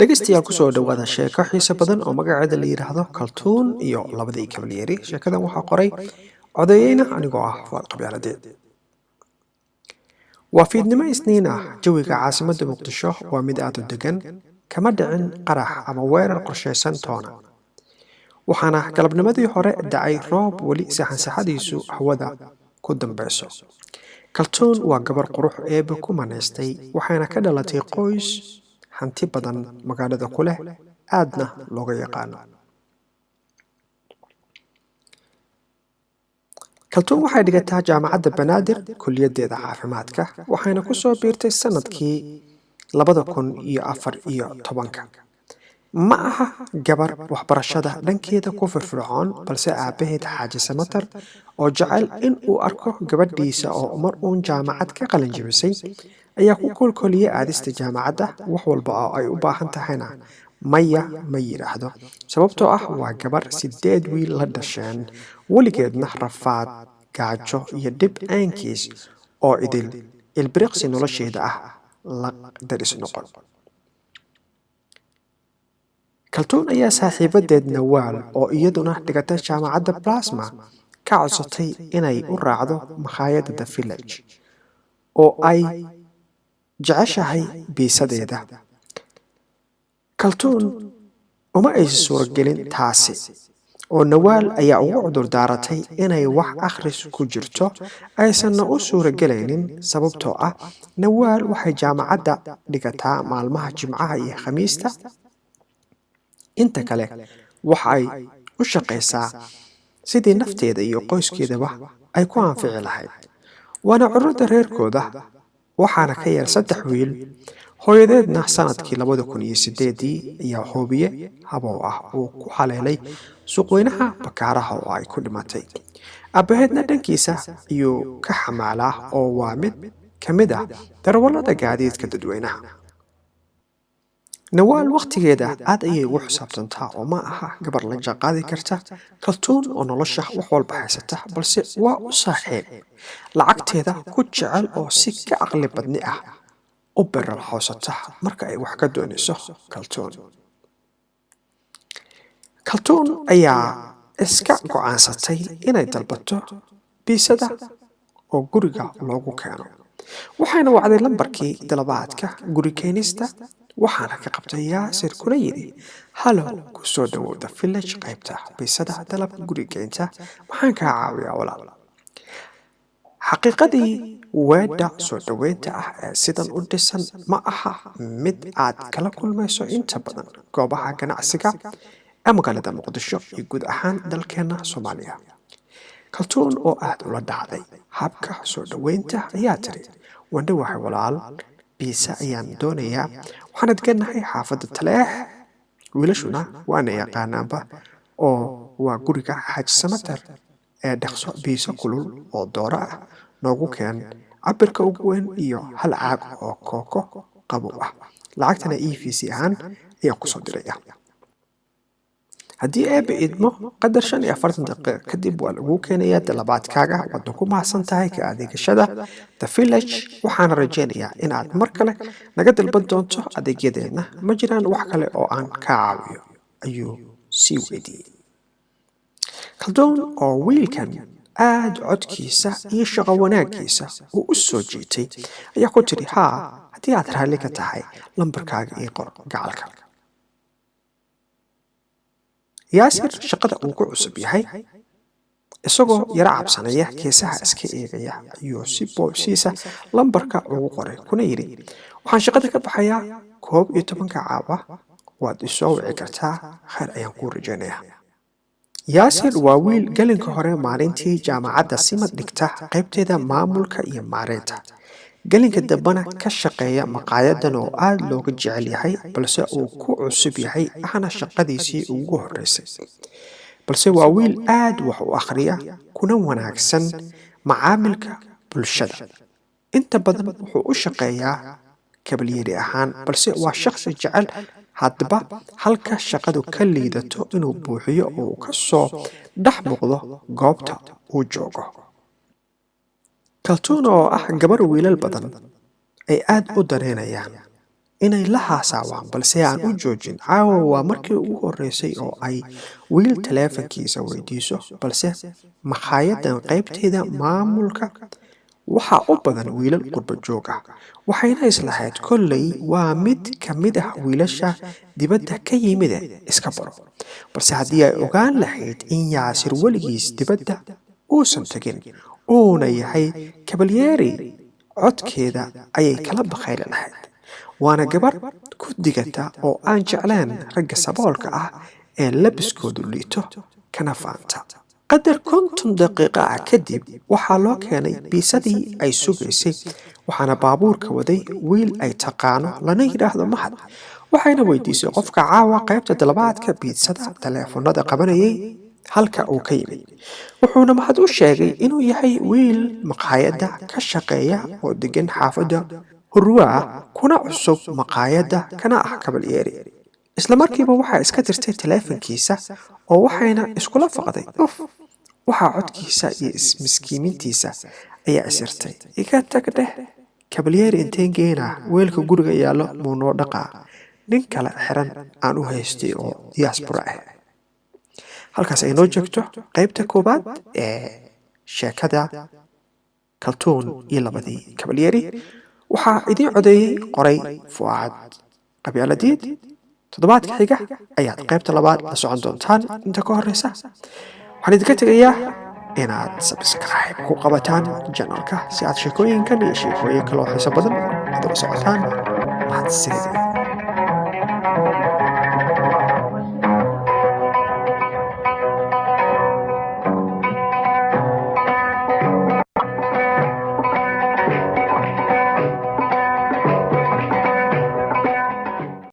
dhegaystayaal kusoo dhawaada sheeko xiiso badan oo magaceeda la yidhaahdo kaltuun iyo labadii kabalyeeri. sheekadan waxaa qoray codeeyeyna anigoo ah fuad qabyaaladeed. waa fiidnimo isniin ah, jawiga caasimadda muqdisho waa mid aad u degan, kama dhicin qarax ama weerar qorshaysan toona. waxaana galabnimadii hore dhacay roob weli saxansaxadiisu hawada ku dambayso. kaltuun waa gabar qurux eebbe ku manaystay, waxayna ka dhalatay qoys hanti badan magaalada ku leh, aadna looga yaqaano. kaltuun waxay dhigataa jaamacadda banaadir kuliyaddeeda caafimaadka, waxayna ku soo biirtay sanadkii 2014. ma aha gabar waxbarashada dhankeeda ku firfircoon, balse aabbaheed xaaji samatar oo jecel in uu arko gabadhiisa oo mar uun jaamacad ka qalin jebisay ayaa ku kolkoliyay aadista jaamacadda. wax walba oo ay u baahan tahayna maya ma yidhaahdo, sababtoo ah waa gabar 8 wiil la dhasheen, weligeedna rafaad, gaajo iyo dhib aankiis oo idil ilbiriqsi nolosheeda ah la daris noqon. kaltuun ayaa saaxiibadeed nawaal oo iyaduna dhigatay jaamacadda plasma ka codsatay inay u raacdo makhaayadda The Village oo ay jeceshahay biisadeeda. kaltuun uma aysan suuragelin taasi, oo nawaal ayaa ugu cudur daaratay inay wax akhris ku jirto, aysanna u suuragelaynin sababtoo ah nawaal waxay jaamacadda dhigataa maalmaha jimcaha iyo khamiista. inta kale waxa ay u shaqaysaa sidii nafteeda iyo qoyskeedaba ay ku anfici lahayd. waana cururta reerkooda, waxaana ka yar 3 wiil. hooyadeedna sanadkii 2008 ayaa hoobiye habow ah uu ku haleelay suuqweynaha bakaaraha oo ay ku dhimatay. aabbaheedna dhankiisa ayuu ka xamaalaa oo waa mid ka mid ah darawallada gaadiidka dadweynaha. nawaal wakhtigeeda aad ayay ugu xisaabtantaa oo ma aha gabar la jaanqaadi karta kaltuun oo nolosha wax walba haysata, balse waa u saaxiib lacagteeda ku jecel oo si ka caqli badni ah u beral hoosata marka ay wax ka doonayso. kaltuun ayaa iska go'aansatay inay dalbato biisada oo guriga loogu keeno. waxayna wacday lambarkii dalabaadka guri keenista, waxaana ka qabtay yaasir kuna yidhi, halo, ku soo dhawow The Village qaybta biisada dalabka guri keenta, maxaan kaa caawiyaa walaal? xaqiiqadii weedha soo dhaweynta ah ee sidan u dhisan ma aha mid aad kala kulmayso inta badan goobaha ganacsiga ee magaalada muqdisho iyo guud ahaan dalkeena Soomaaliya. kaltuun oo aad ula dhacday habka soo dhaweynta ayaa tiri, wandhawahay walaal, biisa ayaan doonayaa, waxaan adganahay xaafadda Taleex, wiilashuna waana yaqaanaanba oo waa guriga xaaji samatar ee dhaqso biisa kulul oo dooro ah noogu keen, cabirka ugu weyn iyo hal caag oo kooko qabow ah. lacagtana EVC ahaan ayaan kusoo diraya. haddii eebbe idmo qadar 45 daqiiqo kadib waa lagu keenayaa dalabaadkaaga. waadna ku mahadsan tahay ka adeegashada The Village, waxaana rajaynayaa inaad mar kale naga dalban doonto adeegyadeenna. ma jiraan wax kale oo aan kaa caawiyo, ayuu sii weydiiyey. kaltuun oo wiilkan aad codkiisa iyo shaqo wanaaggiisa uu u soo jiitay ayaa ku tiri, haa, haddii aad raalli ka tahay lambarkaaga ii qor gacalka. yaasir shaqada uu ku cusub yahay, isagoo yara cabsanaya keesaha iska eegaya, ayuu si boobsiisa lambarka ugu qoray kuna yidhi, waxaan shaqada ka baxayaa 11 caawa, waad isoo wici kartaa, khayr ayaan kuu rajaynayaa. yaasir waa wiil galinka hore maalintii jaamacadda simad dhigta qaybteeda maamulka iyo maareynta, galinka dambana ka shaqeeya maqaayadan oo aad looga jecel yahay, balse uu ku cusub yahay ahna shaqadiisii ugu horreysay. balse waa wiil aad wax u akhriya kuna wanaagsan macaamilka bulshada. inta badan wuxuu u shaqeeyaa kabalyeeri ahaan, balse waa shakhsi jecel hadba halka shaqadu ka liidato inuu buuxiyo oo uu ka soo dhex muuqdo goobta uu joogo. kaltuun oo ah gabar wiilal badan ay aad u dareynayaan inay la haasaawaan balse aan u joojin. Caawa waa markii ugu horreysay oo ay wiil taleefankiisa weydiiso, balse makhaayaddan qaybteeda maamulka waxaa u badan wiilal qurba joog ah. waxayna islahayd kolley waa mid ka mid ah wiilasha dibadda ka yimid iska baro. balse haddii ay ogaan lahayd in Yaasir weligiis dibadda uusan tegin uuna yahay Cavalieri, codkeeda ayay kala baqayli lahayd. waana gabar ku digata oo aan jeclaan ragga saboolka ah ee labiskoodu liito kana faanta. qadar 50 daqiiqo ah kadib waxaa loo keenay biisadii ay sugaysay, waxaana baabuurka waday wiil ay taqaano lana yidhaahdo Mahad. waxayna weydiisay qofka caawa qaybta dalabaadka biisada taleefanada qabanayay halka uu ka yimid. wuxuuna Mahad u sheegay inuu yahay wiil maqaayadda ka shaqeeya oo degan xaafadda Hurwa, kuna cusub maqaayadda kana ah Cavalieri. isla markiiba waxaa iska tirtay taleefankiisa oo waxayna iskula faqday. waxaa codkiisa iyo miskiimintiisa ayaa isirtay. iga tag dheh, Cavalieri inteen geena, weelka guriga yaallo muu noo dhaqaa. nin kale xiran aan u haystay oo diaspora ah. halkaas ay noo joogto qaybta koobaad ee sheekada Kaltuun iyo labadii Cavalieri. waxaa idiin codeeyey qoray Fuaad Qabyaaladiid. toddobaadka xiga ayaad qaybta labaad la socon doontaan. inta ka horreysa waxaan idinka tegayaa inaad subscribe ku qabataan channelka si aad sheekooyinkan iyo sheekooyin kaloo xiiso badan aad ula socotaan. mahadsanid.